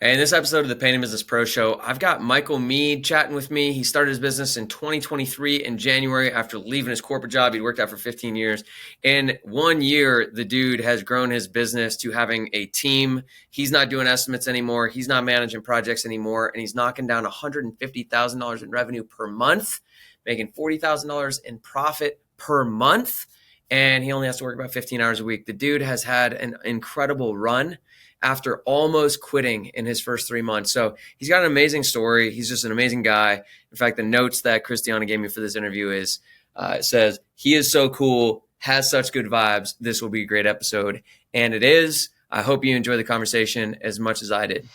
In this episode of the Painting Business Pro Show, I've got Michael Mead chatting with me. He started his business in 2023 in January after leaving his corporate job. He'd worked out for 15 years. In 1 year, the dude has grown his business to having a team. He's not doing estimates anymore. He's not managing projects anymore. And he's knocking down $150,000 in revenue per month, making $40,000 in profit per month. And he only has to work about 15 hours a week. The dude has had an incredible run after almost quitting in his first 3 months. So he's got an amazing story. He's just an amazing guy. In fact, the notes that Christiana gave me for this interview is it says, he is so cool, has such good vibes. This will be a great episode. And it is. I hope you enjoy the conversation as much as I did.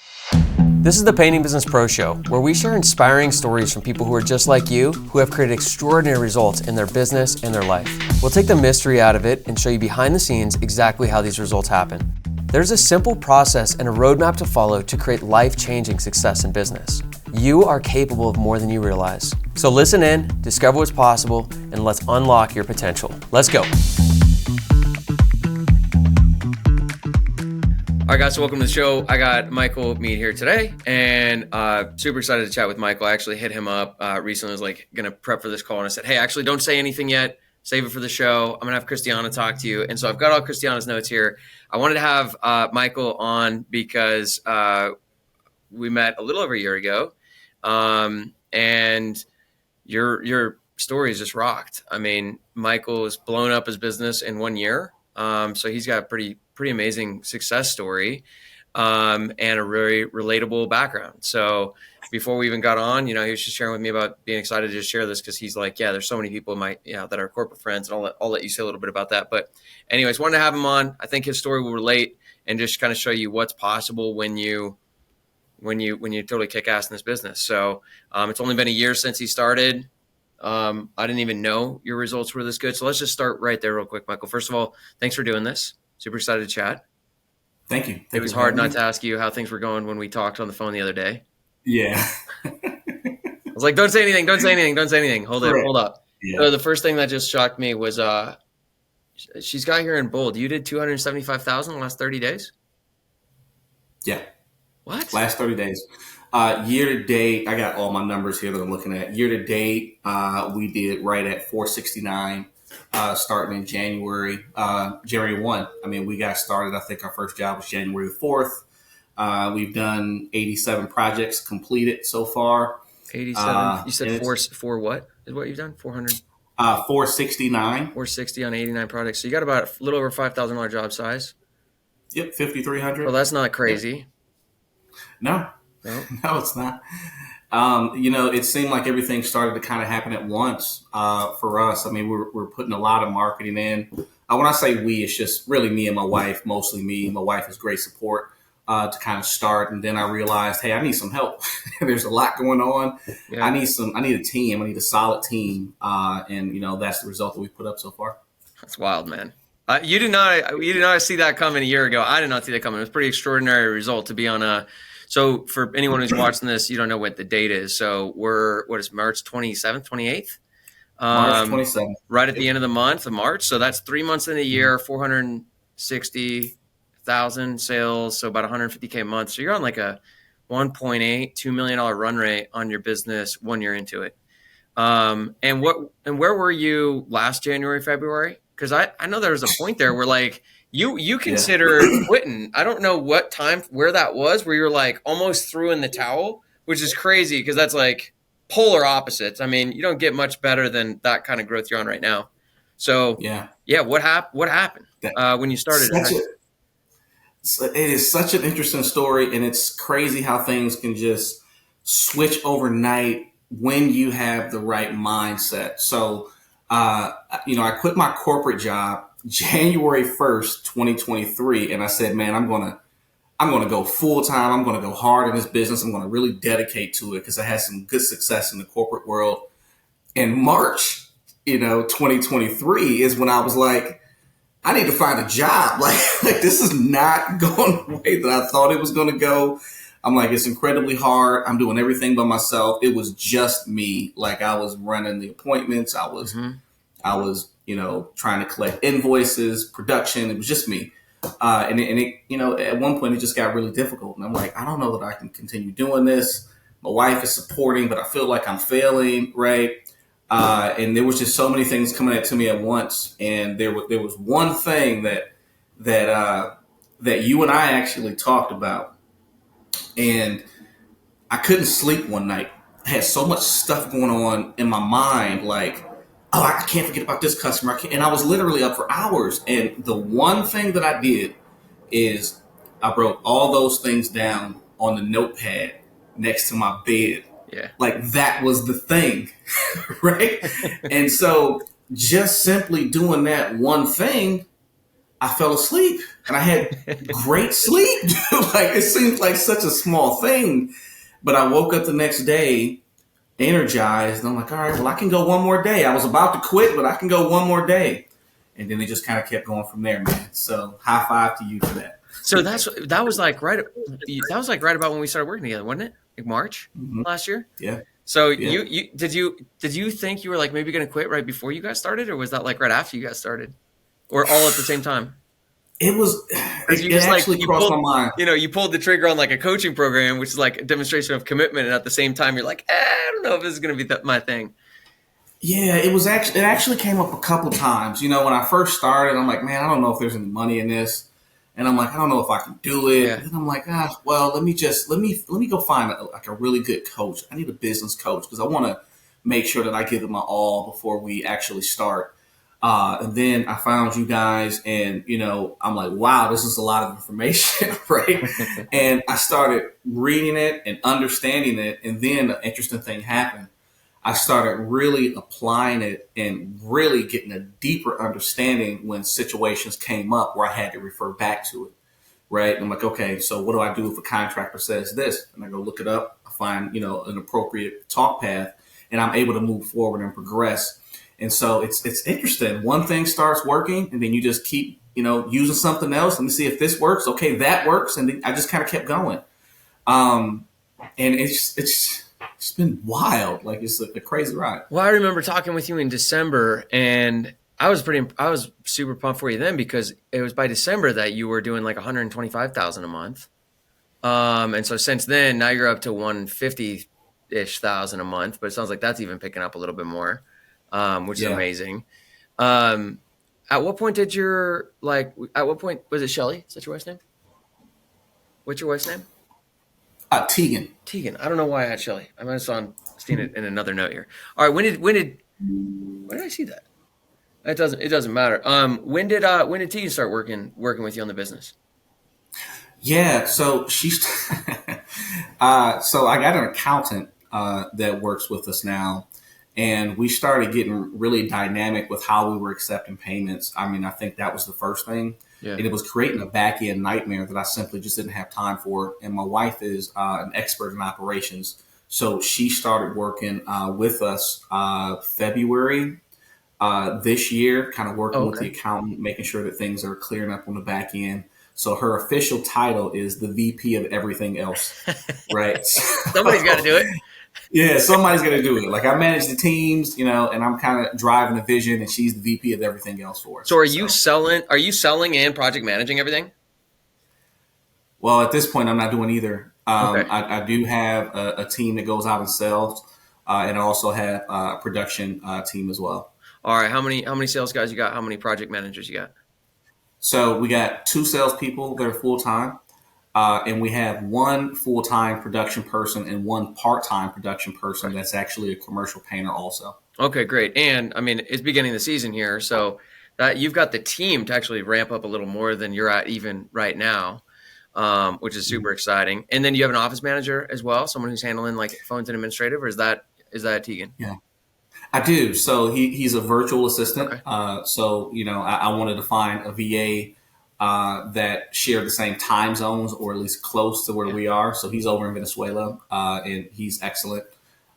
This is the Painting Business Pro Show, where we share inspiring stories from people who are just like you, who have created extraordinary results in their business and their life. We'll take the mystery out of it and show you behind the scenes exactly how these results happen. There's a simple process and a roadmap to follow to create life-changing success in business. You are capable of more than you realize. So listen in, discover what's possible, and let's unlock your potential. Let's go. All right, guys, so welcome to the show. I got Michael Mead here today, and super excited to chat with Michael. I actually hit him up recently. I was like, going to prep for this call, and I said, hey, actually, don't say anything yet. Save it for the show. I'm going to have Christiana talk to you. And so I've got all Christiana's notes here. I wanted to have Michael on because we met a little over a year ago, and your story is just rocked. I mean, Michael has blown up his business in 1 year. So he's got a pretty amazing success story and a really relatable background. So before we even got on, he was just sharing with me about being excited to just share this because he's like, yeah, there's so many people that are corporate friends, and I'll let you say a little bit about that. But anyways, wanted to have him on. I think his story will relate and just kind of show you what's possible when you totally kick ass in this business. So it's only been a year since he started. I didn't even know your results were this good. So let's just start right there real quick, Michael. First of all, thanks for doing this. Super excited to chat. Thank you. It was hard not to ask you how things were going when we talked on the phone the other day. Yeah. I was like, don't say anything. Hold up. Yeah. So the first thing that just shocked me was she's got here in bold. You did 275,000 in the last 30 days? Yeah. What? Last 30 days. Year to date, I got all my numbers here that I'm looking at. Year to date, we did right at 469, starting in January 1. I mean, we got started. I think our first job was January 4th. We've done 87 projects completed so far. 87. You said four what is what you've done? 400? 469. 460 on 89 projects. So you got about a little over $5,000 job size. Yep, 5,300. Well, that's not crazy. Yep. No, it's not. It seemed like everything started to kind of happen at once for us. I mean, we're putting a lot of marketing in. When I say we, it's just really me and my wife, mostly me. My wife has great support to kind of start. And then I realized, hey, I need some help. There's a lot going on. Yeah. I need a team. I need a solid team. And that's the result that we put up so far. That's wild, man. You did not see that coming a year ago. I did not see that coming. It was a pretty extraordinary result to be on a. So for anyone who's watching this, you don't know what the date is. So what is March 27th, 28th? March 27th. Right at the end of the month of March. So that's 3 months in the year, 460,000 sales. So about 150K a month. So you're on like a $1.8, $2 million run rate on your business 1 year into it. And where were you last January, February? Because I know there was a point there where like, You considered quitting. I don't know where that was, where you're like almost threw in the towel, which is crazy because that's like polar opposites. I mean, you don't get much better than that kind of growth you're on right now. So yeah. What happened when you started? It is such an interesting story, and it's crazy how things can just switch overnight when you have the right mindset. So, I quit my corporate job January 1st, 2023. And I said, man, I'm going to go full time. I'm going to go hard in this business. I'm going to really dedicate to it because I had some good success in the corporate world. In March, 2023 is when I was like, I need to find a job. Like this is not going the way that I thought it was going to go. I'm like, it's incredibly hard. I'm doing everything by myself. It was just me. Like I was running the appointments. I was, trying to collect invoices, production. It was just me. And it, at one point it just got really difficult. And I'm like, I don't know that I can continue doing this. My wife is supporting, but I feel like I'm failing, right? And there was just so many things coming at to me at once. And there was one thing that you and I actually talked about, and I couldn't sleep one night. I had so much stuff going on in my mind, like, oh, I can't forget about this customer. And I was literally up for hours. And the one thing that I did is I wrote all those things down on the notepad next to my bed. Yeah. Like that was the thing, right? And so just simply doing that one thing, I fell asleep and I had great sleep. Like it seems like such a small thing, but I woke up the next day energized. And I'm like, all right, well, I can go one more day. I was about to quit, but I can go one more day. And then it just kind of kept going from there, man. So high five to you for that. So that was like right about when we started working together, wasn't it? Like March last year. Yeah. So Yeah. did you think you were like maybe going to quit right before you guys started, or was that like right after you guys started, or all at the same time? It was. You It just like actually crossed my mind. you pulled the trigger on like a coaching program, which is like a demonstration of commitment, and at the same time you're like, I don't know if this is going to be my thing. Yeah, it actually came up a couple times. When I first started, I'm like, man, I don't know if there's any money in this, and I'm like, I don't know if I can do it. Yeah. And I'm like, well, let me go find a really good coach. I need a business coach because I want to make sure that I give it my all before we actually start. And then I found you guys, and I'm like, wow, this is a lot of information, right? And I started reading it and understanding it, and then an interesting thing happened. I started really applying it and really getting a deeper understanding when situations came up where I had to refer back to it, right? And I'm like, okay, so what do I do if a contractor says this? And I go look it up. I find, an appropriate talk path, and I'm able to move forward and progress. And so it's interesting. One thing starts working, and then you just keep, using something else. Let me see if this works. Okay, that works. And then I just kind of kept going. And it's been wild. Like it's a crazy ride. Well, I remember talking with you in December, and I was super pumped for you then because it was by December that you were doing like 125,000 a month. And so since then, now you're up to 150-ish thousand a month, but it sounds like that's even picking up a little bit more, which is amazing. At what point was it Shelly? Is that your wife's name? What's your wife's name? Tegan. Tegan. I don't know why I had Shelly. I might have seen it in another note here. All right. When did I see that? It doesn't matter. When did Tegan start working with you on the business? Yeah. So she's, so I got an accountant, that works with us now, and we started getting really dynamic with how we were accepting payments. I mean, I think that was the first thing. Yeah. And it was creating a back end nightmare that I simply just didn't have time for. And my wife is an expert in operations. So she started working with us February this year, kind of working with the accountant, making sure that things are clearing up on the back end. So her official title is the VP of everything else, right? Somebody's got to do it. Yeah, somebody's going to do it. Like I manage the teams, and I'm kind of driving the vision, and she's the VP of everything else for us. So are you selling and project managing everything? Well, at this point, I'm not doing either. I do have a team that goes out and sells, and I also have a production team as well. All right. How many sales guys you got? How many project managers you got? So we got 2 salespeople that are full-time. And we have 1 full-time production person and 1 part-time production person that's actually a commercial painter also. Okay, great. And I mean, it's beginning of the season here, so that you've got the team to actually ramp up a little more than you're at even right now, which is super exciting. And then you have an office manager as well, someone who's handling like phones and administrative, or is that Tegan? Yeah, I do. So he's a virtual assistant. Okay. So I wanted to find a VA that share the same time zones, or at least close to where we are. So he's over in Venezuela, and he's excellent.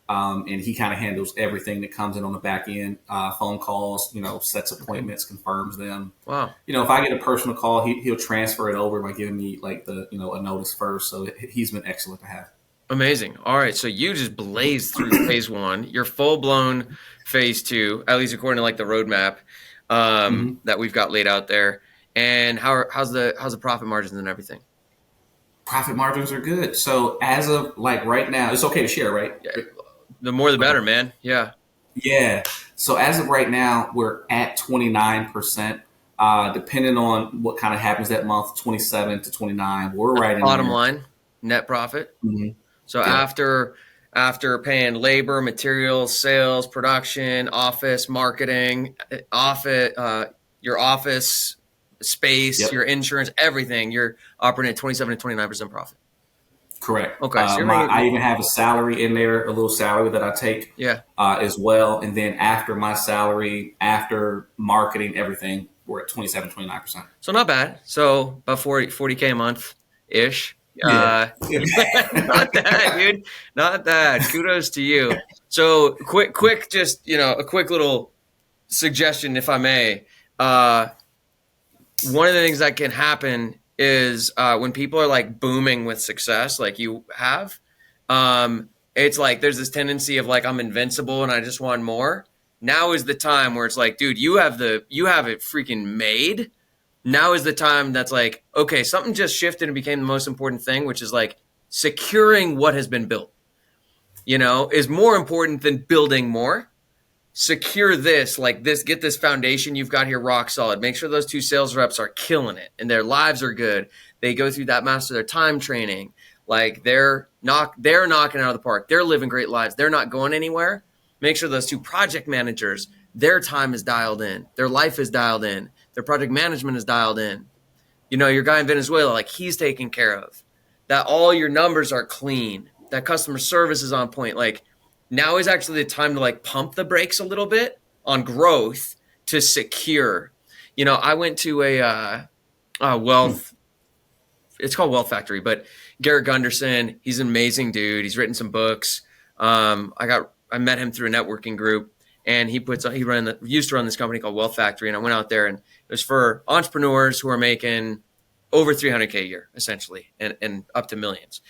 And he kind of handles everything that comes in on the back end, phone calls, sets appointments, confirms them. Wow. If I get a personal call, he'll transfer it over by giving me like a notice first. So he's been excellent to have. Amazing. All right. So you just blazed through phase 1. You're full blown phase 2, at least according to like the roadmap that we've got laid out there. And how's the profit margins and everything? Profit margins are good. So as of like right now, it's okay to share, right? Yeah, the more the Okay. better, man. Yeah. Yeah. So as of right now, we're at 29%. Depending on what kind of happens that month, 27 to 29. We're right in Bottom there. line, net profit. Mhm. So Yep. after paying labor, materials, sales, production, office, marketing, your office space, your Yep. insurance, everything, you're operating at 27 to 29% profit. Correct. Okay, so you're I making, even have a salary in there, a little salary that I take yeah. as well. And then after my salary, after marketing, everything, we're at 27, 29%. So not bad. So about 40K a month ish. Yeah. Not bad, dude. Not bad. Kudos to you. So quick, just a quick little suggestion, if I may. Uh, One of the things that can happen is when people are like booming with success, like you have, it's like there's this tendency of like I'm invincible and I just want more. Now is the time where it's like, dude, you have it freaking made. Now is the time that's like, okay, something just shifted and became the most important thing, which is like securing what has been built. Is more important than building more. Secure this, like this, get this foundation you've got here rock solid. Make sure those two sales reps are killing it and their lives are good. They go through that master their time training. Like they're knocking out of the park. They're living great lives. They're not going anywhere. Make sure those two project managers, their time is dialed in. Their life is dialed in. Their project management is dialed in. Your guy in Venezuela, like he's taken care of. That all your numbers are clean. That customer service is on point. Like now is actually the time to like pump the brakes a little bit on growth to secure. I went to a wealth. It's called Wealth Factory, but Garrett Gunderson, he's an amazing dude. He's written some books. I met him through a networking group, and he used to run this company called Wealth Factory, and I went out there, and it was for entrepreneurs who are making over 300K a year, essentially, and up to millions.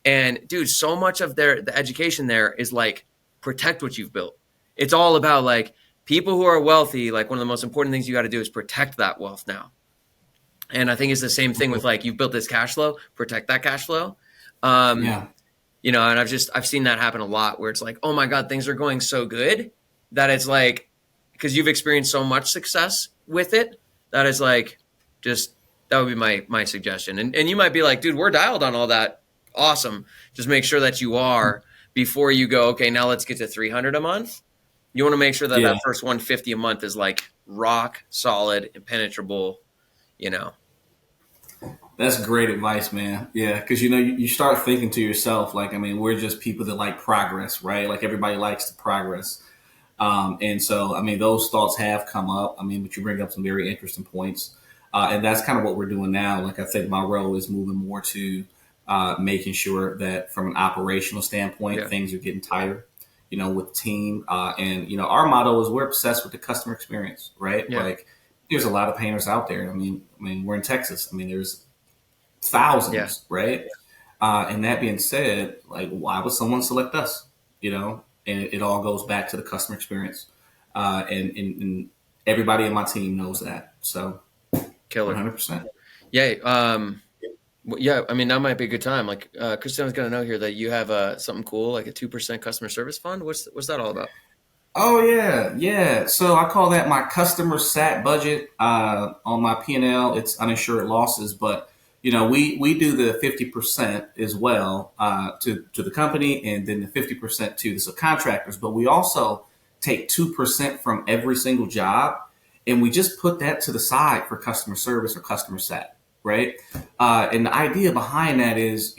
And dude, so much of the education there is like protect what you've built. It's all about like people who are wealthy. Like one of the most important things you got to do is protect that wealth now. And I think it's the same thing with like you've built this cash flow, protect that cash flow. Um, Yeah. and I've seen that happen a lot where it's like, oh my God, things are going so good that it's like because you've experienced so much success with it that it's like just that would be my suggestion. And you might be like, dude, we're dialed on all that. Awesome. Just make sure that you are before you go, okay, now let's get to 300 a month. You want to make sure that Yeah. that first 150 a month is like rock solid, impenetrable, you know. That's great advice, man. Yeah, because you start thinking to yourself, like, I mean, we're just people that like progress, right? Like everybody likes to progress, and so I mean, those thoughts have come up. I mean, but you bring up some very interesting points, and that's kind of what we're doing now. Like I think my role is moving more to making sure that from an operational standpoint, Yeah. things are getting tighter. With the team, and our motto is we're obsessed with the customer experience, right? Yeah. Like, there's a lot of painters out there. I mean, we're in Texas. I mean, there's Yeah. thousands, right? And that being said, like, why would someone select us? And it all goes back to the customer experience, and everybody in my team knows that. So, Killer. 100%. Yeah. Yeah. I mean, that might be a good time. Like, Christiana's going to know here that you have something cool, like a 2% customer service fund. What's that all about? Oh yeah, yeah. So I call that my customer sat budget. On my P&L, it's uninsured losses, but we do the 50% as well to the company, and then the 50% to the subcontractors. But we also take 2% from every single job, and we just put that to the side for customer service or customer sat, right? And the idea behind that is,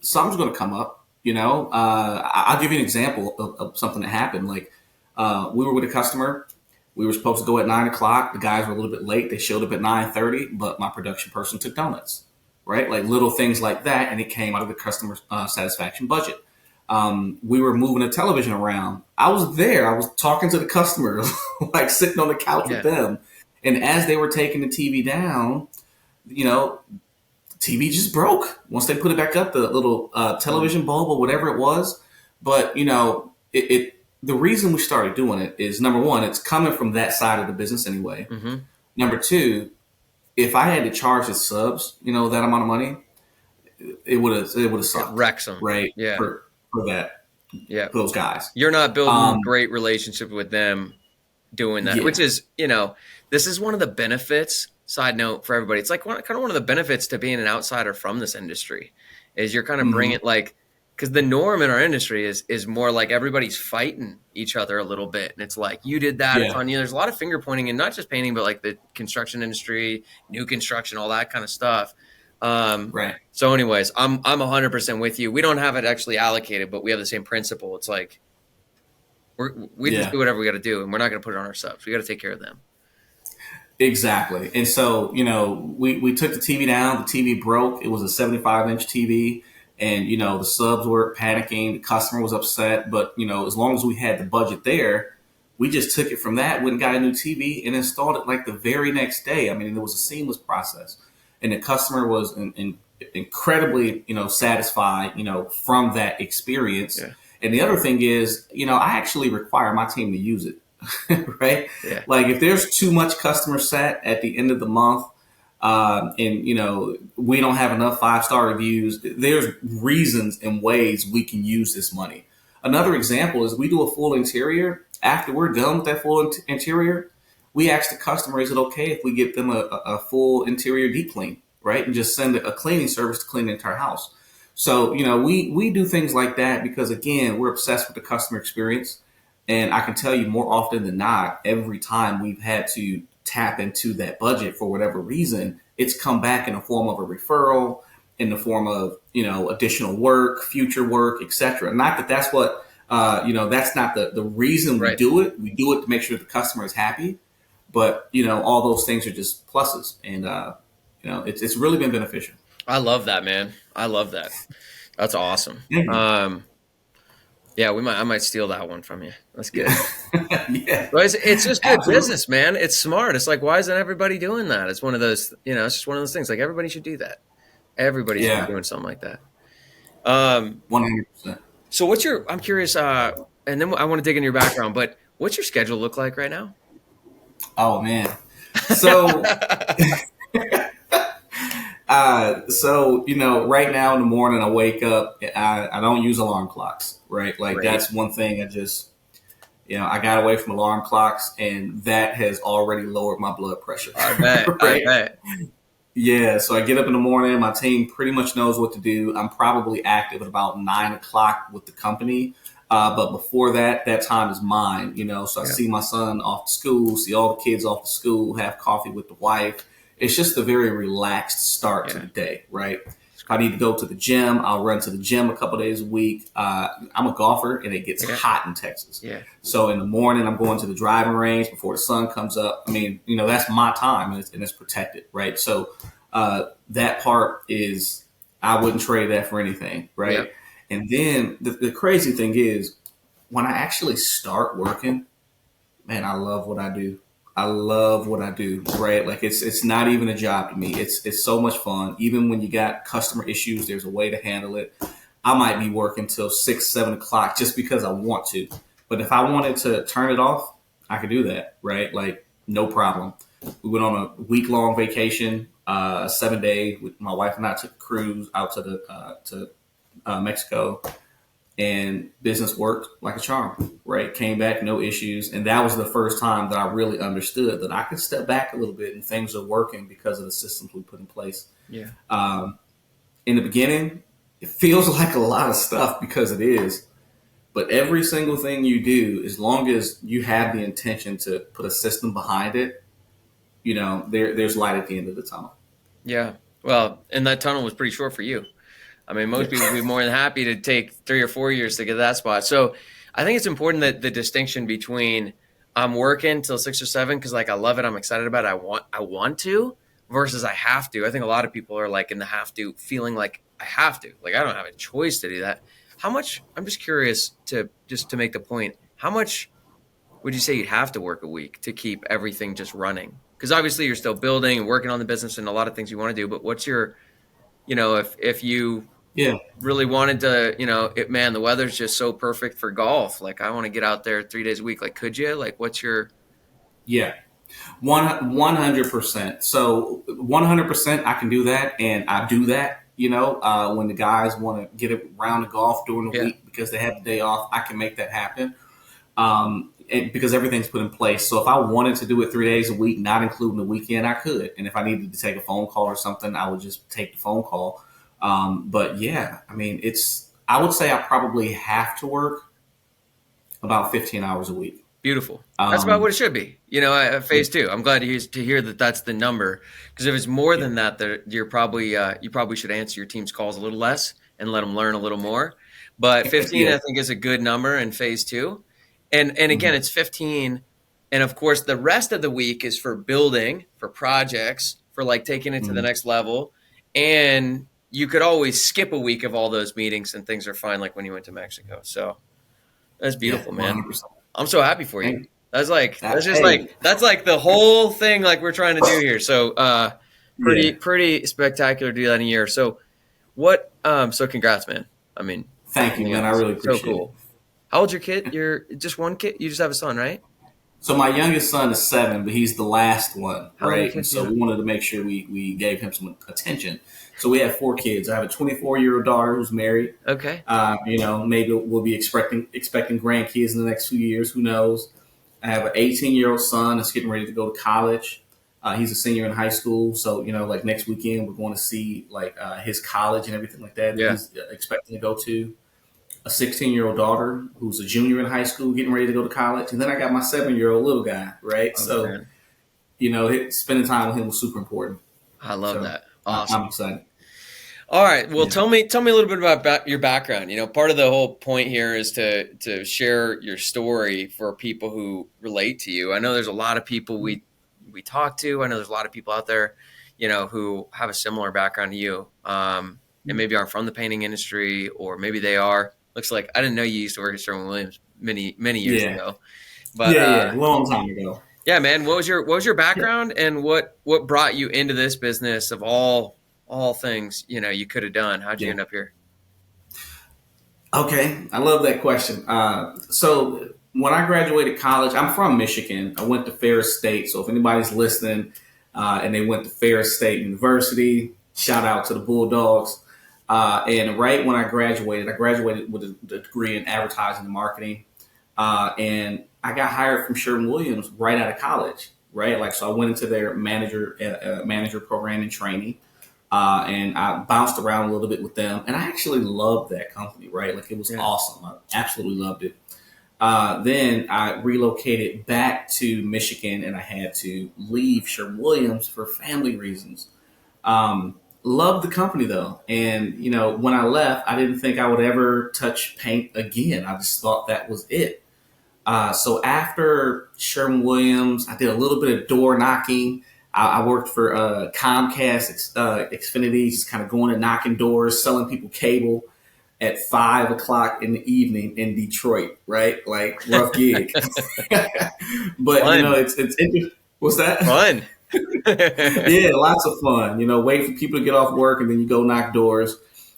something's going to come up. I'll give you an example of something that happened. Like, we were with a customer. We were supposed to go at 9 o'clock. The guys were a little bit late. They showed up at 9:30, but my production person took donuts, right? Like little things like that, and it came out of the customer satisfaction budget. We were moving the television around. I was there. I was talking to the customer, like sitting on the couch with Yeah. them. And as they were taking the TV down, you know, TV just broke. Once they put it back up, the little television bulb or whatever it was. But the reason we started doing it is number one, it's coming from that side of the business anyway. Mm-hmm. Number two, if I had to charge the subs, that amount of money, it would have It sucked, wrecks them. right? Yeah. For that Yeah. for those guys. You're not building Um, great relationship with them doing that, which yeah. is, this is one of the benefits. Side note for everybody, it's like kind of one of the benefits to being an outsider from this industry is you're kind of Hmm. bringing like, because the norm in our industry is more like everybody's fighting each other a little bit, and it's like you did that, it's Yeah. on you. There's a lot of finger pointing, and not just painting, but like the construction industry, new construction, all that kind of stuff. Um, Right. so, anyways, I'm 100% with you. We don't have it actually allocated, but we have the same principle. It's like we just Yeah. do whatever we got to do, and we're not going to put it on our subs. We got to take care of them. Exactly. And so, we took the TV down. The TV broke. It was a 75-inch TV. And, the subs were panicking. The customer was upset. But, as long as we had the budget there, we just took it from that, went and got a new TV and installed it like the very next day. I mean, it was a seamless process. And the customer was incredibly, satisfied, from that experience. Yeah, And the other thing is, I actually require my team to use it. Right? yeah, Like if there's too much customer sat at the end of the month, and we don't have enough 5-star reviews, there's reasons and ways we can use this money. Another example is we do a full interior. After we're done with that full interior, we ask the customer, is it okay if we give them a full interior deep clean, right? And just send a cleaning service to clean the entire house. So, we do things like that because, again, we're obsessed with the customer experience. And I can tell you more often than not, every time we've had to tap into that budget for whatever reason, it's come back in the form of a referral, in the form of, additional work, future work, etc. Not that that's what, that's not the reason we right. do it. We do it to make sure the customer is happy. But, all those things are just pluses. And, it's really been beneficial. I love that, man. I love that. That's awesome. Yeah. Yeah, I might steal that one from you. That's good. Yeah. Yeah. But it's just good Absolutely. business, man. It's smart. It's like, why isn't everybody doing that? It's one of those, it's just one of those things. Like everybody should do that. Everybody should be Yeah. doing something like that. Um, 100%. so I'm curious, and then I want to dig in your background, but what's your schedule look like right now? Oh, man. So, right now in the morning, I wake up. I don't use alarm clocks, right? Like Great. that's one thing I got away from alarm clocks, and that has already lowered my blood pressure, I bet. I right? bet. Yeah. So I get up in the morning. My team pretty much knows what to do. I'm probably active at about 9 o'clock with the company. But before that, that time is mine, So I Yeah. see my son off to school, see all the kids off to school, have coffee with the wife. It's just a very relaxed start to Yeah. the day, right? If I need to go to the gym, I'll run to the gym a couple days a week. I'm a golfer, and it gets Yeah. hot in Texas. Yeah. So in the morning, I'm going to the driving range before the sun comes up. I mean, that's my time, and it's protected, right? So that part is, I wouldn't trade that for anything, Yeah. right? And then the crazy thing is, when I actually start working, man, I love what I do. I love what I do, right? Like it's not even a job to me. It's so much fun. Even when you got customer issues, there's a way to handle it. I might be working till 6, 7 o'clock just because I want to. But if I wanted to turn it off, I could do that, right? Like no problem. We went on a week-long vacation, 7 day. My wife and I took a cruise out to Mexico, and business worked like a charm, right? Came back, no issues. And that was the first time that I really understood that I could step back a little bit and things are working because of the systems we put in place. Yeah. Um, in the beginning, it feels like a lot of stuff because it is. But every single thing you do, as long as you have the intention to put a system behind it, there's light at the end of the tunnel. Yeah. Well, and that tunnel was pretty short for you. I mean, most people would Yeah. be more than happy to take 3 or 4 years to get that spot. So I think it's important that the distinction between I'm working till 6 or 7 because like I love it, I'm excited about it, I want to, versus I have to. I think a lot of people are like in the have to, feeling like I have to, like I don't have a choice to do that. How much? I'm just curious to make the point. How much would you say you'd have to work a week to keep everything just running? Because obviously you're still building and working on the business and a lot of things you want to do. But what's your, if you Yeah. really wanted to, man, the weather's just so perfect for golf. Like I want to get out there 3 days a week. Like, could you? Like, what's your? Yeah. 100%. So 100%, I can do that, and I do that. When the guys want to get a round of golf during the Yeah. week because they have the day off, I can make that happen. Because everything's put in place. So if I wanted to do it 3 days a week, not including the weekend, I could. And if I needed to take a phone call or something, I would just take the phone call. But yeah, I mean, I would say I probably have to work about 15 hours a week. Beautiful. That's about what Um, it should be. At phase two. I'm glad to hear that that's the number. Because if it's more yeah, than that, you probably should answer your team's calls a little less and let them learn a little more. But 15, yeah. I think, is a good number in phase two. And again, Mhm, it's 15, and of course, the rest of the week is for building, for projects, for like taking it to the mhm. next level. And you could always skip a week of all those meetings, and things are fine, like when you went to Mexico. So that's Yeah, beautiful, man. 100%. I'm so happy for you. Thank you. Hey, That's like the whole thing like we're trying to do here. So yeah. pretty spectacular to do that in a year. So congrats, man. I mean, if Thank you, nothing man. I else. really So appreciate it. cool. How old's your kid? You're just one kid? You just have a son, right? So my youngest son is 7, but he's the last one, How many right? And kids do so you have? we wanted to make sure we gave him some attention. So we have 4 kids. I have a 24-year-old daughter who's married. Okay. Maybe we'll be expecting grandkids in the next few years. Who knows? I have an 18-year-old son that's getting ready to go to college. He's a senior in high school. So like next weekend we're going to see like his college and everything like that Yeah. he's expecting to go to. A 16-year-old daughter who's a junior in high school getting ready to go to college. And then I got my 7-year-old little guy, right? Oh, So, man. spending time with him was super important. I love So that. I'm Awesome. excited. All right. Well, Yeah. tell me a little bit about your background. Part of the whole point here is to share your story for people who relate to you. I know there's a lot of people we talk to. I know there's a lot of people out there, who have a similar background to you, and maybe aren't from the painting industry, or maybe they are. Looks like I didn't know you used to work at Sherwin-Williams many years Yeah. ago. But Yeah. Long time ago. yeah, man, what was your background, and what brought you into this business of all things you could have done? How'd you Yeah. end up here? Okay. I love that question. So when I graduated college, I'm from Michigan. I went to Ferris State. So if anybody's listening and they went to Ferris State University, shout out to the Bulldogs. And right when I graduated with a degree in advertising and marketing. And I got hired from Sherwin-Williams right out of college, right? Like, so I went into their manager program and training, and I bounced around a little bit with them, and I actually loved that company, right? Like, it was Yeah. awesome. I absolutely loved it. Then I relocated back to Michigan, and I had to leave Sherwin-Williams for family reasons. Loved the company though, and when I left, I didn't think I would ever touch paint again. I just thought that was it. So after Sherwin Williams, I did a little bit of door knocking. I worked for Comcast, Xfinity, just kind of going and knocking doors, selling people cable at 5 o'clock in the evening in Detroit, right? Like rough gig. But Fun. it's interesting. What's that? Fun. Yeah, lots of fun. Wait for people to get off work and then you go knock doors.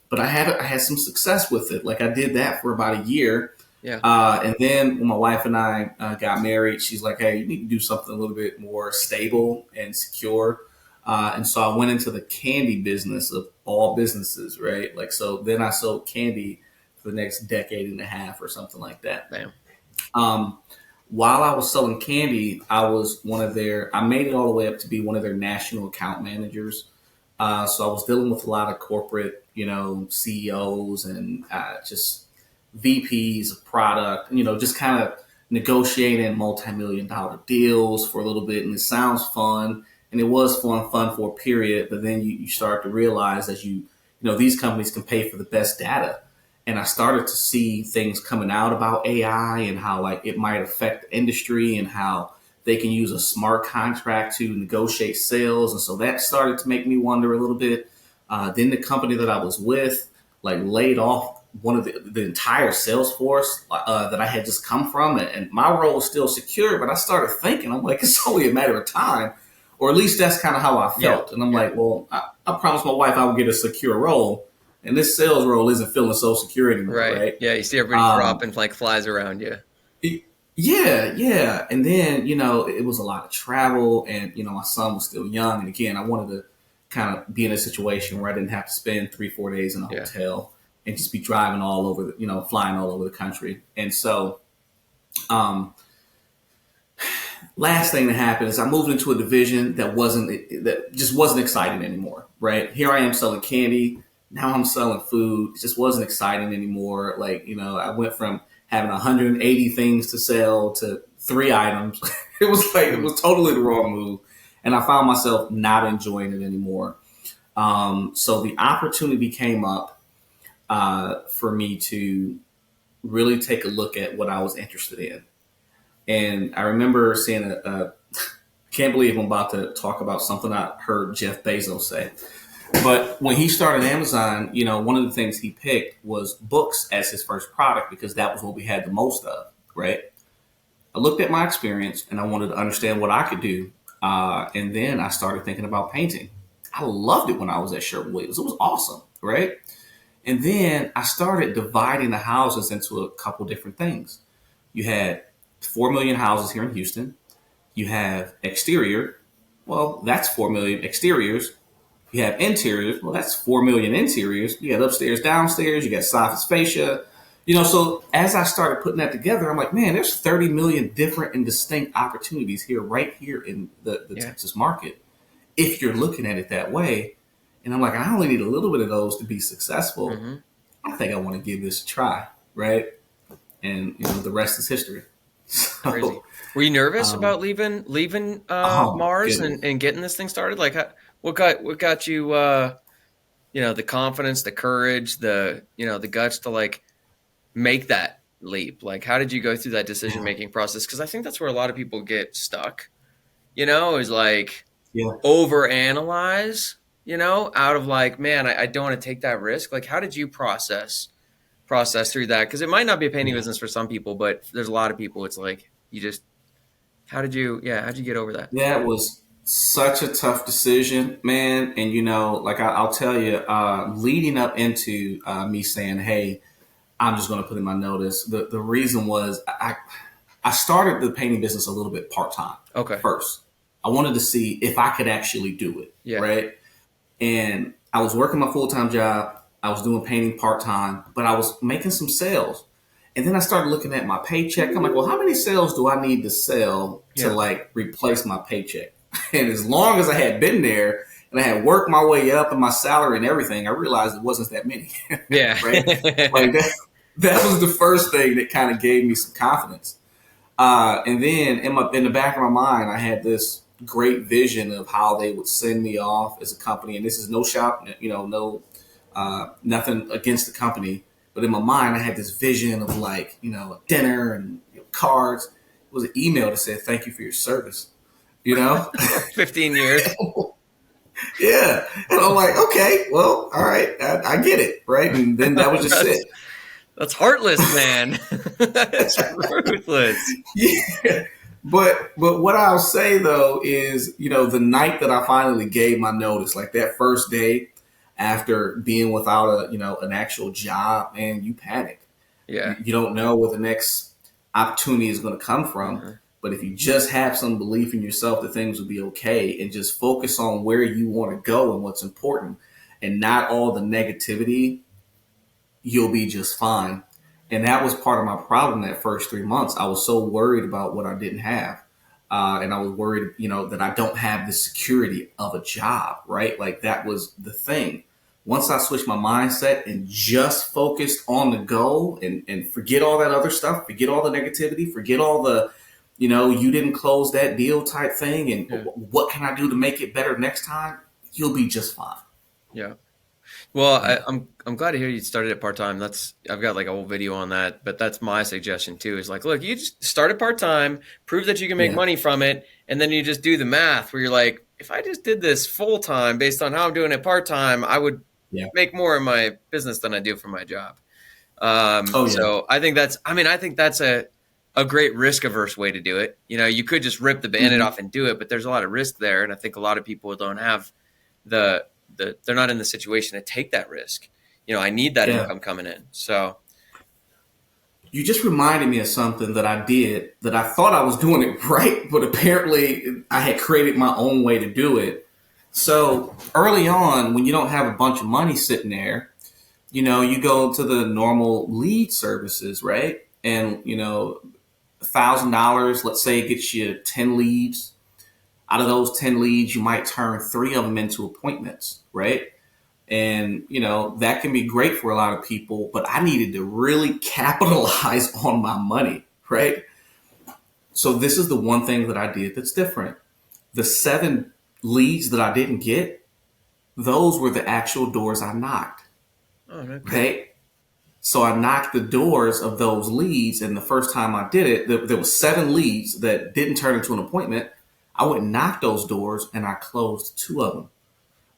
But I had some success with it. Like I did that for about a year. Yeah. And then when my wife and I got married, she's like, "Hey, you need to do something a little bit more stable and secure." And so I went into the candy business of all businesses, right? Like, so then I sold candy for the next decade and a half or something like that. Bam. Um, while I was selling candy, I made it all the way up to be one of their national account managers. So I was dealing with a lot of corporate, CEOs and just VPs of product, just kind of negotiating multi-million dollar deals for a little bit. And it sounds fun. And it was fun for a period. But then you start to realize that these companies can pay for the best data. And I started to see things coming out about AI and how like it might affect the industry and how they can use a smart contract to negotiate sales. And so that started to make me wonder a little bit. Then the company that I was with like laid off one of the entire sales force that I had just come from. And my role was still secure, but I started thinking, I'm like, it's only a matter of time. Or at least that's kind of how I Yeah. felt. And I'm Yeah. like, well, I promised my wife I would get a secure role. And this sales role isn't feeling so secure anymore, Right. right? Yeah. You see everybody Um, dropping like flies around you. Yeah, yeah. And then, it was a lot of travel and, my son was still young. And again, I wanted to kind of be in a situation where I didn't have to spend 3, 4 days in a Yeah. hotel and just be driving all over flying all over the country. And so, um, last thing that happened is I moved into a division that just wasn't exciting anymore. Right. Here I am selling candy. Now I'm selling food. It just wasn't exciting anymore. Like, I went from having 180 things to sell to 3 items. It Mhm. was totally the wrong move. And I found myself not enjoying it anymore. So the opportunity came up for me to really take a look at what I was interested in. And I remember seeing can't believe I'm about to talk about something I heard Jeff Bezos say. But when he started Amazon, one of the things he picked was books as his first product because that was what we had the most of, right? I looked at my experience and I wanted to understand what I could do. And then I started thinking about painting. I loved it when I was at Sherwin-Williams. It was awesome, right? And then I started dividing the houses into a couple different things. You had 4 million houses here in Houston. You have exterior. Well, that's 4 million exteriors. You have interiors. Well, that's 4 million interiors. You got upstairs, downstairs. You got surface fascia. So as I started putting that together, I'm like, man, there's 30 million different and distinct opportunities here, right here in the Yeah. Texas market, if you're looking at it that way. And I'm like, I only need a little bit of those to be successful. Hmm. I think I want to give this a try, right? And the rest is history. Crazy. So, Were you nervous um, about leaving oh my Mars goodness. and getting this thing started? Like, what got you the confidence, the courage, the guts to like make that leap? Like, how did you go through that decision Yeah, making process? Because I think that's where a lot of people get stuck. Is like yeah, overanalyze. Out of like, man, I don't want to take that risk. Like, how did you process through that? Because it might not be a painting yeah. business for some people, but there's a lot of people. It's like you just how'd you get over that? That was such a tough decision, man. And like I'll tell you, leading up into me saying, "Hey, I'm just going to put in my notice." The reason was I started the painting business a little bit part time Okay. first. I wanted to see if I could actually do it, Yeah. right? And I was working my full time job. I was doing painting part time, but I was making some sales. And then I started looking at my paycheck. I'm like, well, how many sales do I need to sell to Yeah. like replace my paycheck? And as long as I had been there and I had worked my way up in my salary and everything, I realized it wasn't that many, Yeah. right? Like that was the first thing that kind of gave me some confidence. And then in the back of my mind, I had this great vision of how they would send me off as a company. And this is no shop, no nothing against the company, but in my mind, I had this vision of like a dinner and cards. It was an email that said thank you for your service. You know, 15 years. yeah. And I'm like, okay, well, all right, I get it, right? And then that was just that's it. that's heartless, man. That's ruthless. Yeah. But what I'll say though is, the night that I finally gave my notice, like that first day after being without an actual job, man, you panic. Yeah. You don't know where the next opportunity is going to come from. Uh-huh. But if you just have some belief in yourself that things will be okay and just focus on where you want to go and what's important and not all the negativity, you'll be just fine. And that was part of my problem that first 3 months. I was so worried about what I didn't have. And I was worried, that I don't have the security of a job, right? Like that was the thing. Once I switched my mindset and just focused on the goal and forget all that other stuff, forget all the negativity, forget all the, you didn't close that deal type thing. And Yeah. what can I do to make it better next time? You'll be just fine. Yeah. Well, Yeah. I'm glad to hear you started it part time. I've got like a whole video on that, but that's my suggestion too. Is like, look, you just start it part time, prove that you can make Yeah. money from it, and then you just do the math where you're like, if I just did this full time based on how I'm doing it part time, I would Yeah. make more in my business than I do for my job. Oh, yeah. So I think that's a great risk averse way to do it. You could just rip the band-aid Hmm. off and do it, but there's a lot of risk there, and I think a lot of people don't have the they're not in the situation to take that risk. I need that Yeah. income coming in. So You just reminded me of something that I did that I thought I was doing it right, but apparently I had created my own way to do it. So early on, when you don't have a bunch of money sitting there, you go to the normal lead services, right? And, $1,000, let's say, it gets you 10 leads. Out of those 10 leads, you might turn three of them into appointments, right? And, that can be great for a lot of people, but I needed to really capitalize on my money, right? So this is the one thing that I did that's different. The 7 leads that I didn't get, those were the actual doors I knocked, Oh, no kidding. right? So I knocked the doors of those leads, and the first time I did it, there was 7 leads that didn't turn into an appointment. I went and knocked those doors, and I closed 2 of them,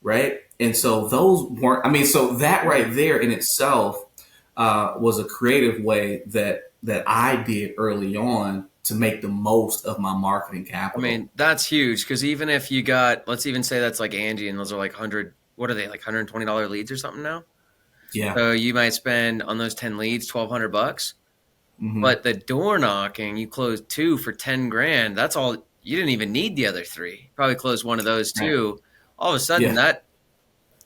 right? And so those weren't. I mean, so that right there in itself was a creative way that I did early on to make the most of my marketing I capital. mean, that's huge because even if you got, let's even say that's like Angie, and those are like 100, what are they, like $120 leads or something now? Yeah. So you might spend on those 10 leads, $1,200, Hmm. but the door knocking, you closed 2 for 10 grand. That's all. You didn't even need the other 3. Probably closed one of those Right. too. All of a sudden Yeah. that,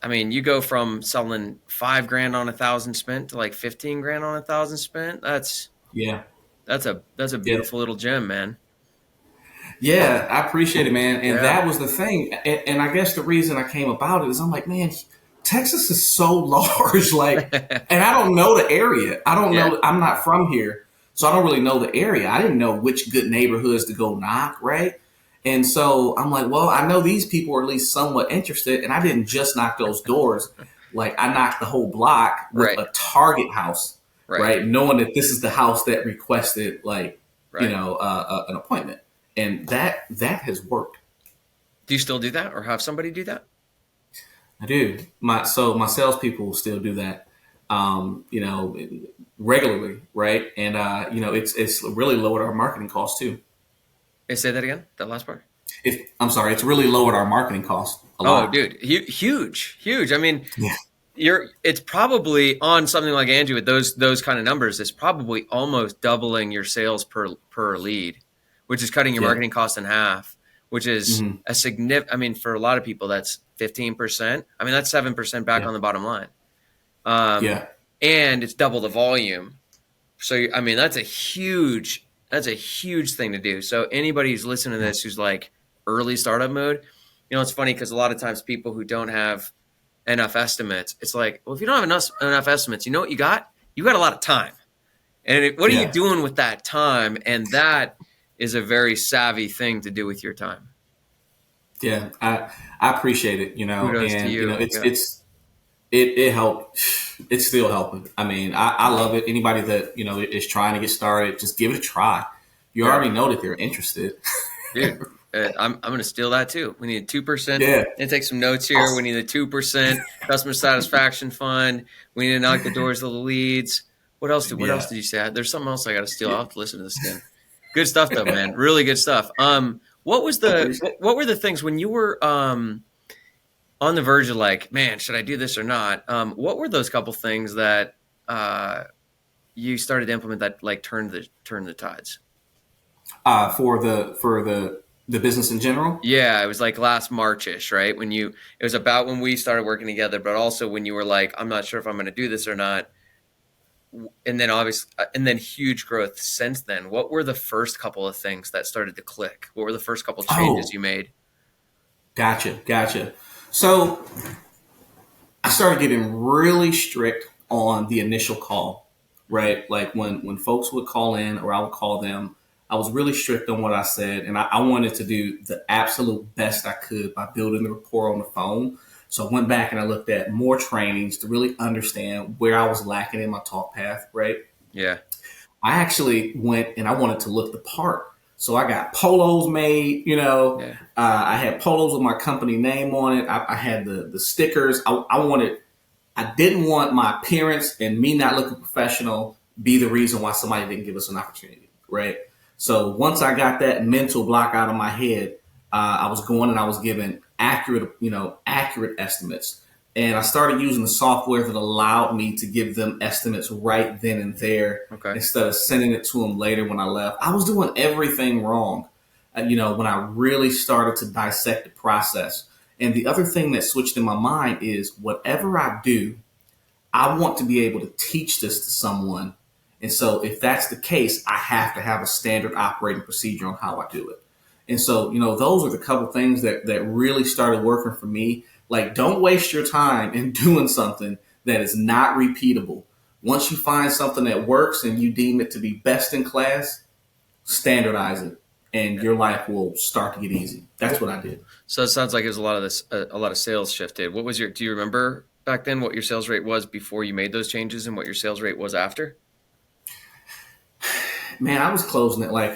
I mean, you go from selling 5 grand on 1,000 spent to like 15 grand on 1,000 spent. Yeah. That's a Yeah. beautiful little gem, man. Yeah, I appreciate it, man. And Yeah. that was the thing. And I guess the reason I came about it is I'm like, man, Texas is so large. Like, and I don't know the area. I don't Yeah. know. I'm not from here. So I don't really know the area. I didn't know which good neighborhoods to go knock, right? And so I'm like, well, I know these people are at least somewhat interested. And I didn't just knock those doors. Like, I knocked the whole block with Right. a target house, Right. right? Knowing that this is the house that requested, like, Right. an appointment, and that has worked. Do you still do that or have somebody do that? I do. My salespeople will still do that, regularly, right? And it's really lowered our marketing costs too. Hey, say that again. That last part. If I'm sorry, it's really lowered our marketing costs a Oh, lot. dude, huge, huge. I mean, Yeah, it's probably on something like Angie with those kind of numbers. It's probably almost doubling your sales per lead, which is cutting your yeah, marketing cost in half. Which is hmm, a significant. I mean, for a lot of people, that's 15%. I mean, that's 7% back yeah, on the bottom line, um, yeah, and it's double the volume. So, I mean, that's a huge thing to do. So, anybody who's listening to this who's like early startup mode, it's funny because a lot of times people who don't have enough estimates, it's like, well, if you don't have enough estimates, you know what you got? You got a lot of time. And what are you yeah, doing with that time? And that is a very savvy thing to do with your time. yeah. I appreciate it, Kudos to and you. it's Yeah. it helped. It's still helping. I mean, I love it. Anybody that is trying to get started, just give it a try. You Yeah. already know that they're interested. Dude, I'm going to steal that too. We need a 2%. Yeah. And take some notes here. We need a 2% customer satisfaction fund. We need to knock the doors of the leads. What else Yeah. did you say? There's something else I got to steal. I'll have to listen to this again. Good stuff though, man. Really good stuff. I appreciate What were the things when you were on the verge of like, man, should I do this or not? What were those couple things that you started to implement that like turned the tides? For the business in general. Yeah, it was like last Marchish, right? It was about when we started working together, but also when you were like, I'm not sure if I'm going to do this or not. And then huge growth since then. What were the first couple of things that started to click? What were the first couple of changes Oh, you made? gotcha. So I started getting really strict on the initial call, right? Like when folks would call in or I would call them, I was really strict on what I said, and I wanted to do the absolute best I could by building the rapport on the phone. So I went back and I looked at more trainings to really understand where I was lacking in my talk path, right? Yeah. I actually went and I wanted to look the part. So I got polos made, Yeah. I had polos with my company name on it. I had the stickers. I didn't want my appearance and me not looking professional be the reason why somebody didn't give us an opportunity, right? So once I got that mental block out of my head, I was going and I was giving accurate estimates. And I started using the software that allowed me to give them estimates right then and there Okay. instead of sending it to them later when I left. I was doing everything wrong, when I really started to dissect the process. And the other thing that switched in my mind is whatever I do, I want to be able to teach this to someone. And so if that's the case, I have to have a standard operating procedure on how I do it. And so, those are the couple things that really started working for me. Like, don't waste your time in doing something that is not repeatable. Once you find something that works and you deem it to be best in class, standardize it and your life will start to get easy. That's what I did. So it sounds like it was a lot of this, a lot of sales shifted. What was do you remember back then what your sales rate was before you made those changes and what your sales rate was after? Man, I was closing at like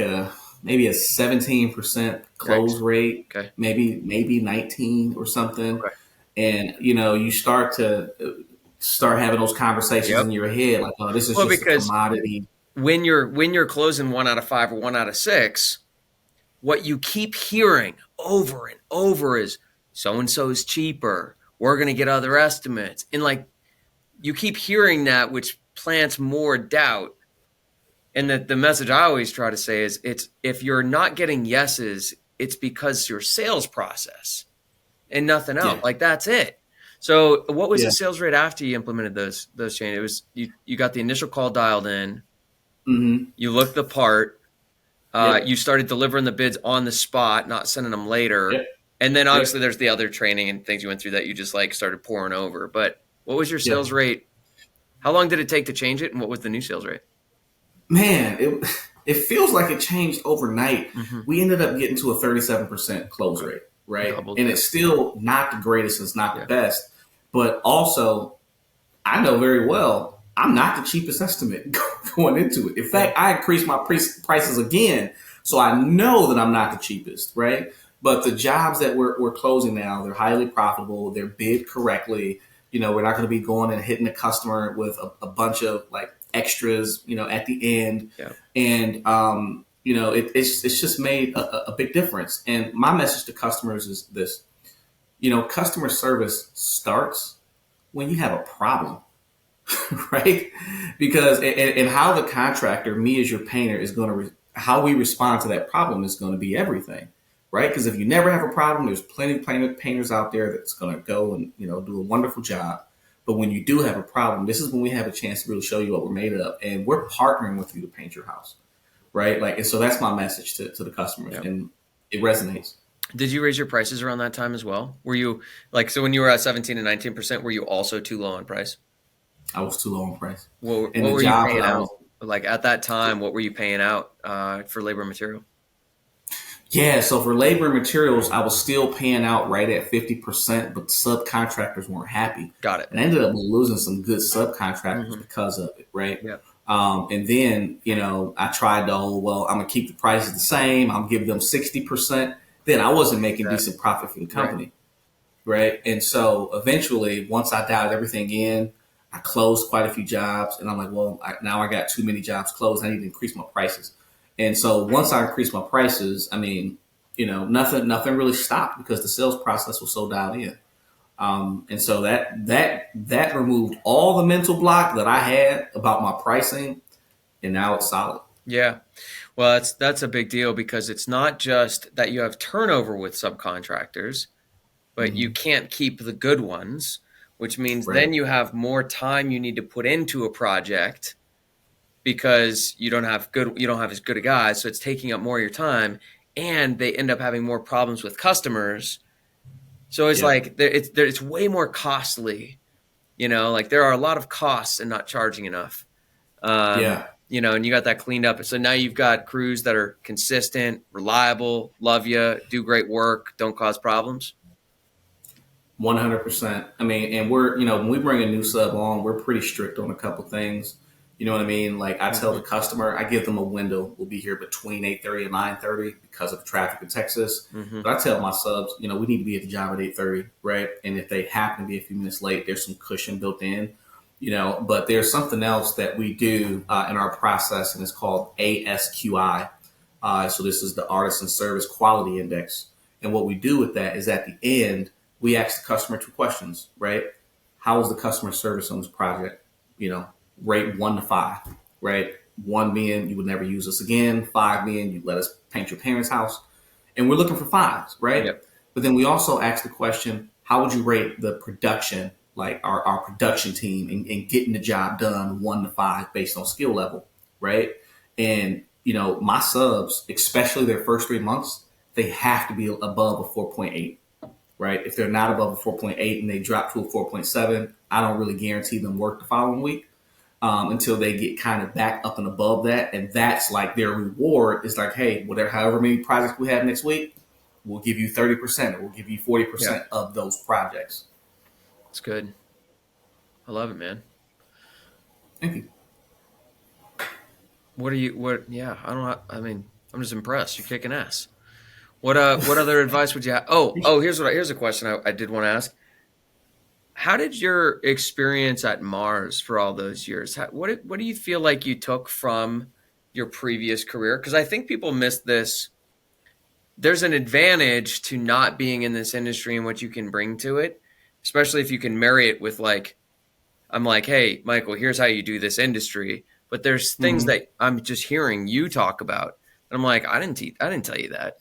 maybe a 17% close rate, Okay. maybe 19 or something. Okay. And you start having those conversations Yep. in your head like, oh, this is Well, just a because commodity. when you're closing 1 out of 5 or 1 out of 6, what you keep hearing over and over is so and so is cheaper. We're going to get other estimates. And like you keep hearing that, which plants more doubt. And the message I always try to say is it's if you're not getting yeses, it's because your sales process and nothing else. Yeah. Like that's it. So what was Yeah. the sales rate after you implemented those changes? It was you got the initial call dialed in, Mm-hmm. you looked the part, Yep. you started delivering the bids on the spot, not sending them later. Yep. And then obviously Yep. there's the other training and things you went through that you just like started pouring over. But what was your Yep. sales rate? How long did it take to change it? And what was the new sales rate? Man, it feels like it changed overnight. Mm-hmm. We ended up getting to a 37% close rate, right? Doubled. And it's still not the greatest, it's not Yeah. the best. But also, I know very well I'm not the cheapest estimate going into it. In fact, I increased my prices again, so I know that I'm not the cheapest, right? But the jobs that we're closing now, they're highly profitable. They're bid correctly. We're not going to be going and hitting the customer with a bunch of like extras, at the end. Yeah. And it's just made a big difference. And my message to customers is this: customer service starts when you have a problem. Right? Because and how the contractor, me as your painter, is going to how we respond to that problem is going to be everything, right? Because if you never have a problem, there's plenty of painters out there that's going to go and do a wonderful job. But when you do have a problem, this is when we have a chance to really show you what we're made of, and we're partnering with you to paint your house, right? Like, and so that's my message to the customers, Yeah. and it resonates. Did you raise your prices around that time as well? Were you so when you were at 17 and 19%, were you also too low on price? I was too low on price, What and the were you job paying that I out? was. Like at that time, what were you paying out for labor and material? Yeah, so for labor and materials, I was still paying out right at 50%, but subcontractors weren't happy. Got it. And I ended up losing some good subcontractors Mm-hmm. because of it, right? Yeah. And then, I tried the whole, well, I'm going to keep the prices the same. I'll give them 60%. Then I wasn't making decent profit for the company, right? And so eventually, once I dialed everything in, I closed quite a few jobs. And I'm like, well, now I got too many jobs closed. I need to increase my prices. And so once I increased my prices, I mean, nothing really stopped because the sales process was so dialed in. And so that removed all the mental block that I had about my pricing, and now it's solid. Yeah. Well, that's a big deal because it's not just that you have turnover with subcontractors, but you Mm-hmm. can't keep the good ones, which means Right. then you have more time you need to put into a project because you don't have as good a guys, so it's taking up more of your time, and they end up having more problems with customers. So it's Yeah. like it's way more costly. Like there are a lot of costs in not charging enough. Yeah. And you got that cleaned up. So now you've got crews that are consistent, reliable, love you, do great work, don't cause problems. 100%. I mean, and we're, when we bring a new sub on, we're pretty strict on a couple things. You know what I mean? Like I tell the customer, I give them a window. We'll be here between 8:30 and 9:30 because of the traffic in Texas. Mm-hmm. But I tell my subs, we need to be at the job at 8:30, right? And if they happen to be a few minutes late, there's some cushion built in. But there's something else that we do in our process, and it's called ASQI. So this is the Artisan Service Quality Index. And what we do with that is at the end, we ask the customer two questions, right? how was the customer service on this project? You know, rate 1 to 5, right? 1 being you would never use us again, 5 being you let us paint your parents' house. And we're looking for 5s, right? Yep. But then we also ask the question, how would you rate the production, like our production team and getting the job done 1 to 5 based on skill level, right? And, my subs, especially their first 3 months, they have to be above a 4.8, right? If they're not above a 4.8 and they drop to a 4.7, I don't really guarantee them work the following week until they get kind of back up and above that. And that's like their reward is like, hey, whatever, however many projects we have next week, we'll give you 30% or we'll give you 40% Yeah. of those projects. It's good. I love it, man. Thank you. Yeah, I mean, I'm just impressed. You're kicking ass. What other advice would you have? Here's a question I did want to ask. How did your experience at Mars for all those years? What do you feel like you took from your previous career? Because I think people miss this. There's an advantage to not being in this industry and what you can bring to it, especially if you can marry it with like, I'm like, hey, Michael, here's how you do this industry. But there's things Mm-hmm. that I'm just hearing you talk about. And I'm like, I didn't tell you that.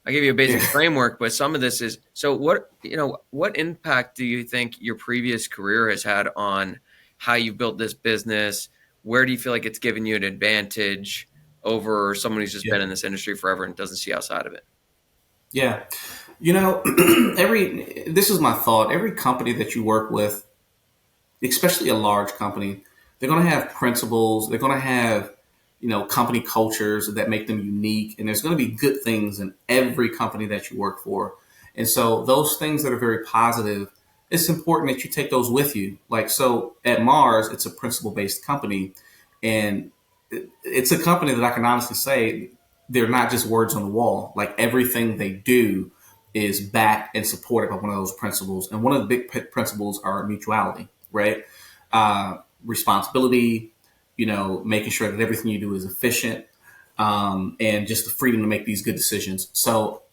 I gave you a basic Yeah. framework, but some of this is so what impact do you think your previous career has had on how you built this business? Where do you feel like it's given you an advantage over someone who's just Yeah. been in this industry forever and doesn't see outside of it? Yeah. You know, this is my thought. Every company that you work with, especially a large company, they're going to have principles. They're going to have, company cultures that make them unique. And there's going to be good things in every company that you work for. And so those things that are very positive, it's important that you take those with you. Like, so at Mars, it's a principle based company. And it's a company that I can honestly say they're not just words on the wall. Like everything they do is backed and supported by one of those principles. And one of the big principles are mutuality, right? Responsibility, making sure that everything you do is efficient, and just the freedom to make these good decisions. So,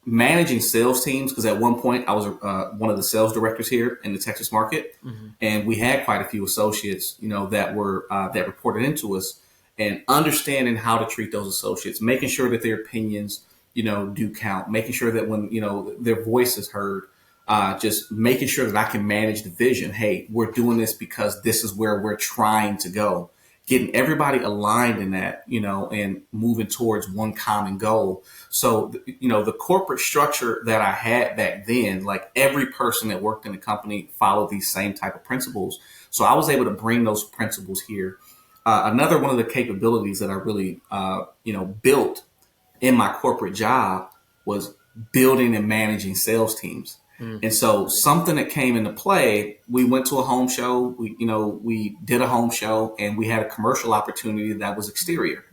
managing sales teams, because at one point I was one of the sales directors here in the Texas market, Mm-hmm. and we had quite a few associates, that were that reported into us, and understanding how to treat those associates, making sure that their opinions, do count, making sure that when their voice is heard, just making sure that I can manage the vision. Hey, we're doing this because this is where we're trying to go. Getting everybody aligned in that, and moving towards one common goal. So, the corporate structure that I had back then, like every person that worked in the company followed these same type of principles. So I was able to bring those principles here. Another one of the capabilities that I really, built in my corporate job was building and managing sales teams. Mm. And so something that came into play, we went to a home show, we did a home show and we had a commercial opportunity that was exterior.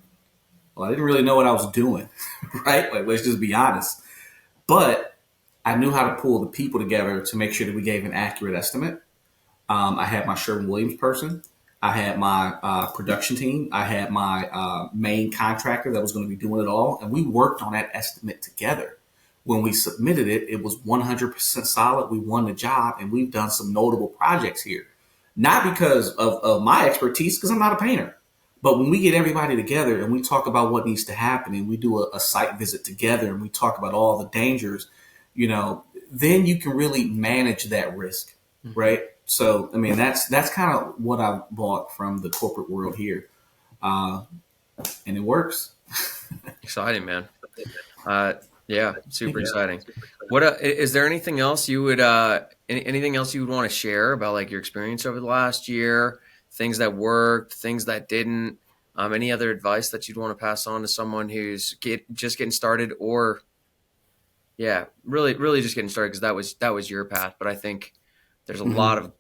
Well, I didn't really know what I was doing, right? Like, let's just be honest. But I knew how to pull the people together to make sure that we gave an accurate estimate. I had my Sherwin-Williams person. I had my production team. I had my main contractor that was going to be doing it all. And we worked on that estimate together. When we submitted it, it was 100% solid. We won the job, and we've done some notable projects here. Not because of my expertise, because I'm not a painter. But when we get everybody together and we talk about what needs to happen and we do a site visit together and we talk about all the dangers, then you can really manage that risk, Mm-hmm. right? So, I mean, that's kind of what I bought from the corporate world here, uh, and it works. Exciting, man. Uh, yeah, super exciting. What is there anything else you would anything else you would want to share about like your experience over the last year, things that worked, things that didn't? Any other advice that you'd want to pass on to someone who's just getting started, or yeah, really just getting started because that was your path. But I think there's Mhm.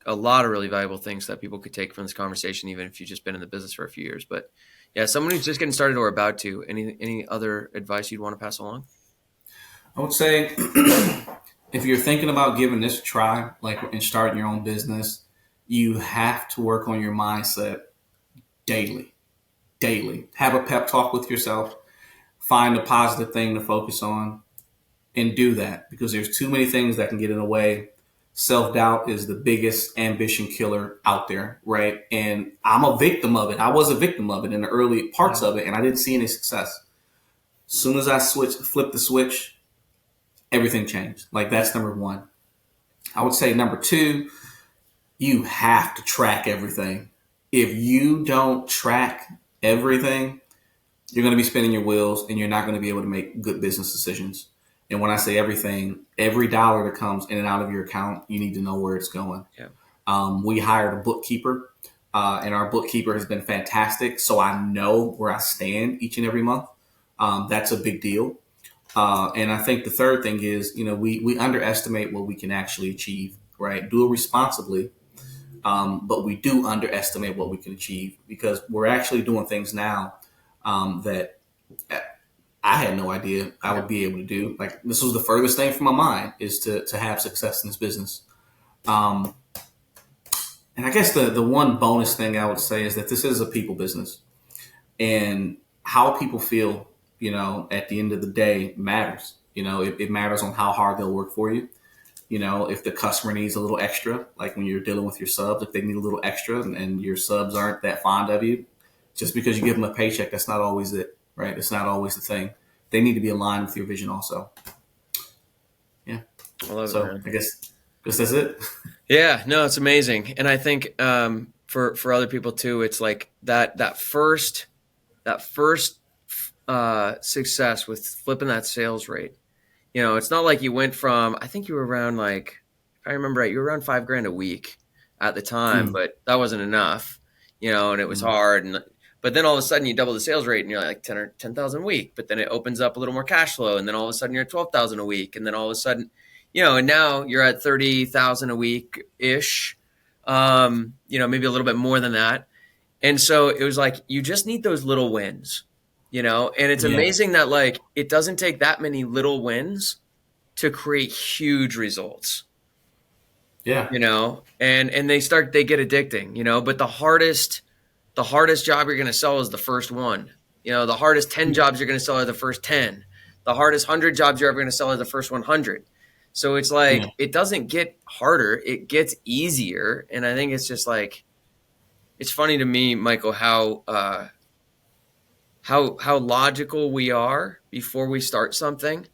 a lot of really valuable things that people could take from this conversation, even if you've just been in the business for a few years. But yeah, someone who's just getting started or about to, any other advice you'd want to pass along? I would say if you're thinking about giving this a try, like and starting your own business, you have to work on your mindset daily. Daily. Have a pep talk with yourself. Find a positive thing to focus on and do that because there's too many things that can get in the way. Self-doubt is the biggest ambition killer out there, right? And I'm a victim of it. I was a victim of it in the early parts of it, and I didn't see any success. As soon as I flipped the switch, everything changed. Like, that's number one. I would say number two, you have to track everything. If you don't track everything, you're going to be spinning your wheels and you're not going to be able to make good business decisions. And when I say everything, every dollar that comes in and out of your account, you need to know where it's going. Yeah. We hired a bookkeeper, and our bookkeeper has been fantastic. So I know where I stand each and every month. That's a big deal. And I think the third thing is, we underestimate what we can actually achieve, right? Do it responsibly. But we do underestimate what we can achieve because we're actually doing things now that I had no idea I would be able to do. Like, this was the furthest thing from my mind, is to have success in this business. And I guess the one bonus thing I would say is that this is a people business, and how people feel, at the end of the day matters. It matters on how hard they'll work for you. If the customer needs a little extra, like when you're dealing with your subs, if they need a little extra and your subs aren't that fond of you, just because you give them a paycheck, that's not always it, right? It's not always the thing. They need to be aligned with your vision also. Yeah. I love it, man. I guess that's it. Yeah, no, it's amazing. And I think for other people too, it's like that first success with flipping that sales rate. It's not like you went from, I think you were around, like, if I remember right, you were around $5,000 a week at the time, but that wasn't enough, and it was hard. But then all of a sudden you double the sales rate and you're like 10,000 a week, but then it opens up a little more cash flow. And then all of a sudden you're at 12,000 a week. And then all of a sudden, and now you're at 30,000 a week ish, maybe a little bit more than that. And so it was like, you just need those little wins. And it's amazing that, like, it doesn't take that many little wins to create huge results. Yeah. And they get addicting, but the hardest job you're going to sell is the first one. The hardest 10 jobs you're going to sell are the first 10. The hardest 100 jobs you're ever going to sell are the first 100. So it's like, it doesn't get harder, it gets easier. And I think it's just like, it's funny to me, Michael, how logical we are before we start something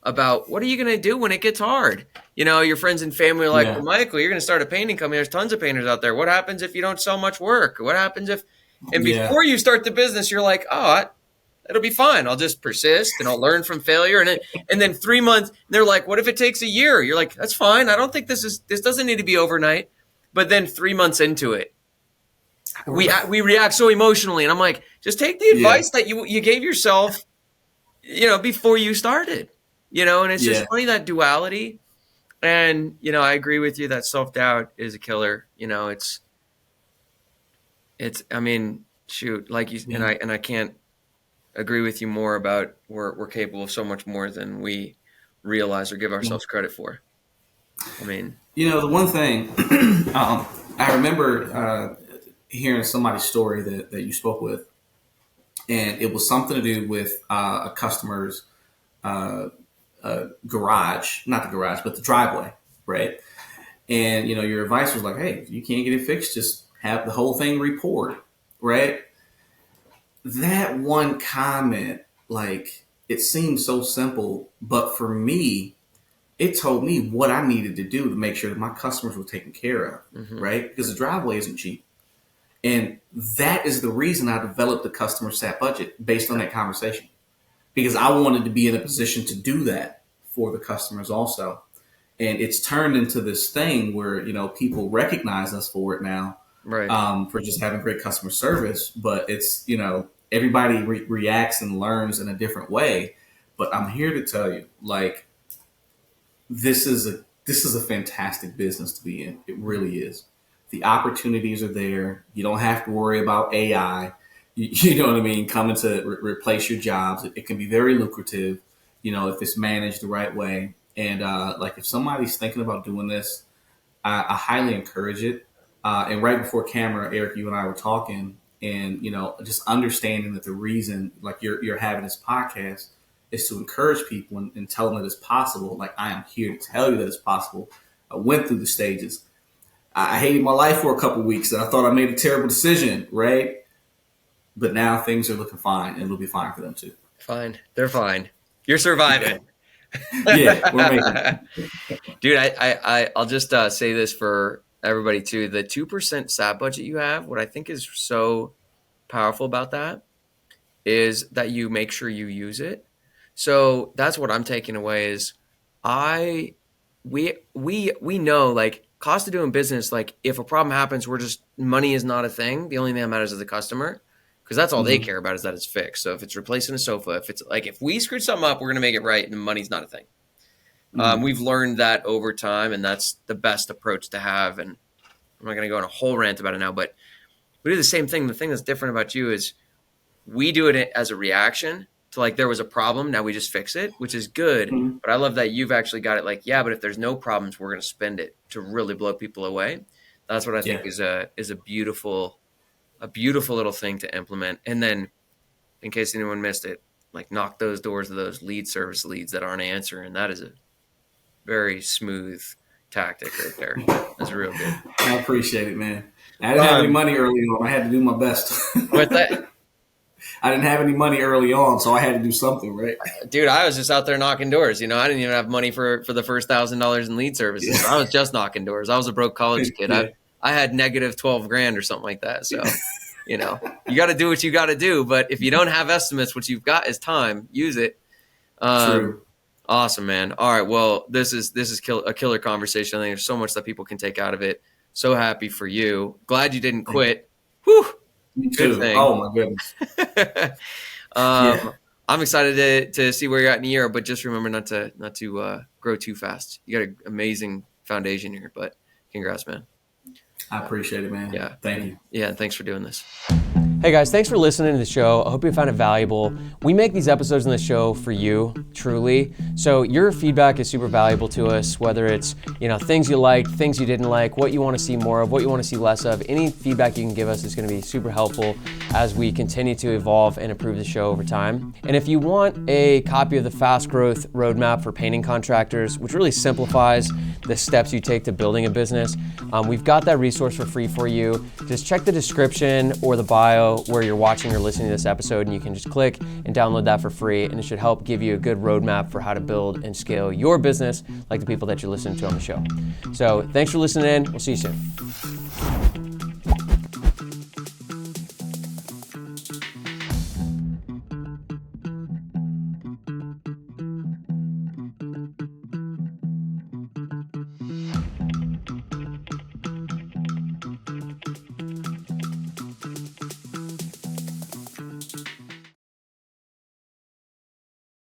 about what are you going to do when it gets hard? Your friends and family are like, well, Michael, you're going to start a painting company. There's tons of painters out there. What happens if you don't sell much work? What happens if, and before you start the business, you're like, it'll be fine. I'll just persist and I'll learn from failure. And then 3 months, they're like, what if it takes a year? You're like, that's fine. I don't think this doesn't need to be overnight. But then 3 months into it, we react so emotionally, and I'm like, just take the advice that you gave yourself, before you started, and it's just funny, that duality. And I agree with you that self-doubt is a killer. It's I mean, shoot, like you and I can't agree with you more about we're capable of so much more than we realize or give ourselves credit for. I mean, the one thing I remember hearing somebody's story that you spoke with, and it was something to do with a customer's garage, not the garage, but the driveway, right? And, your advice was like, hey, you can't get it fixed, just have the whole thing report, right? That one comment, like, it seemed so simple, but for me, it told me what I needed to do to make sure that my customers were taken care of, right? Because the driveway isn't cheap. And that is the reason I developed the customer sat budget based on that conversation, because I wanted to be in a position to do that for the customers also. And it's turned into this thing where, people recognize us for it now, right? For just having great customer service. But it's, everybody reacts and learns in a different way. But I'm here to tell you, like, this is a fantastic business to be in. It really is. The opportunities are there. You don't have to worry about AI. You know what I mean? Coming to replace your jobs. It can be very lucrative, if it's managed the right way. And like, if somebody's thinking about doing this, I highly encourage it. And right before camera, Eric, you and I were talking, and just understanding that the reason, like, you're having this podcast is to encourage people and tell them that it's possible. Like, I am here to tell you that it's possible. I went through the stages. I hated my life for a couple weeks, and I thought I made a terrible decision, right? But now things are looking fine, and it'll be fine for them too. Fine. They're fine. You're surviving. Yeah, we're making it. Dude, I'll just say this for everybody too. The 2% SAP budget you have, what I think is so powerful about that is that you make sure you use it. So that's what I'm taking away is we know, like, cost of doing business, like if a problem happens, money is not a thing. The only thing that matters is the customer, because that's all they care about is that it's fixed. So if it's replacing a sofa, if we screwed something up, we're going to make it right, and the money's not a thing. We've learned that over time, and that's the best approach to have. And I'm not going to go on a whole rant about it now, but we do the same thing. The thing that's different about you is we do it as a reaction to, like, there was a problem, now we just fix it, which is good. But I love that you've actually got it like, yeah, but if there's no problems, we're going to spend it to really blow people away. That's what I think is a beautiful little thing to implement. And then, in case anyone missed it, like, knock those doors of those service leads that aren't answering. That is a very smooth tactic right there. That's real good. I appreciate it, man. I didn't have any money early on. I had to do my best. With that, I didn't have any money early on, so I had to do something, right? Dude, I was just out there knocking doors. I didn't even have money for the first $1,000 in lead services. I was just knocking doors. I was a broke college kid. I had negative 12 grand or something like that. So, you got to do what you got to do. But if you don't have estimates, what you've got is time. Use it. True. Awesome, man. All right. Well, this is a killer conversation. I think there's so much that people can take out of it. So happy for you. Glad you didn't quit. Whew. Me too. Good thing. Oh my goodness. I'm excited to see where you're at in a year, but just remember not to grow too fast. You got an amazing foundation here, but congrats, man. I appreciate it, man. Yeah. Thank you. Yeah. Thanks for doing this. Hey guys, thanks for listening to the show. I hope you found it valuable. We make these episodes in the show for you, truly. So your feedback is super valuable to us, whether it's, things you liked, things you didn't like, what you want to see more of, what you want to see less of. Any feedback you can give us is going to be super helpful as we continue to evolve and improve the show over time. And if you want a copy of the Fast Growth Roadmap for Painting Contractors, which really simplifies the steps you take to building a business, we've got that resource for free for you. Just check the description or the bio where you're watching or listening to this episode, and you can just click and download that for free, and it should help give you a good roadmap for how to build and scale your business like the people that you're listening to on the show. So thanks for listening in. We'll see you soon.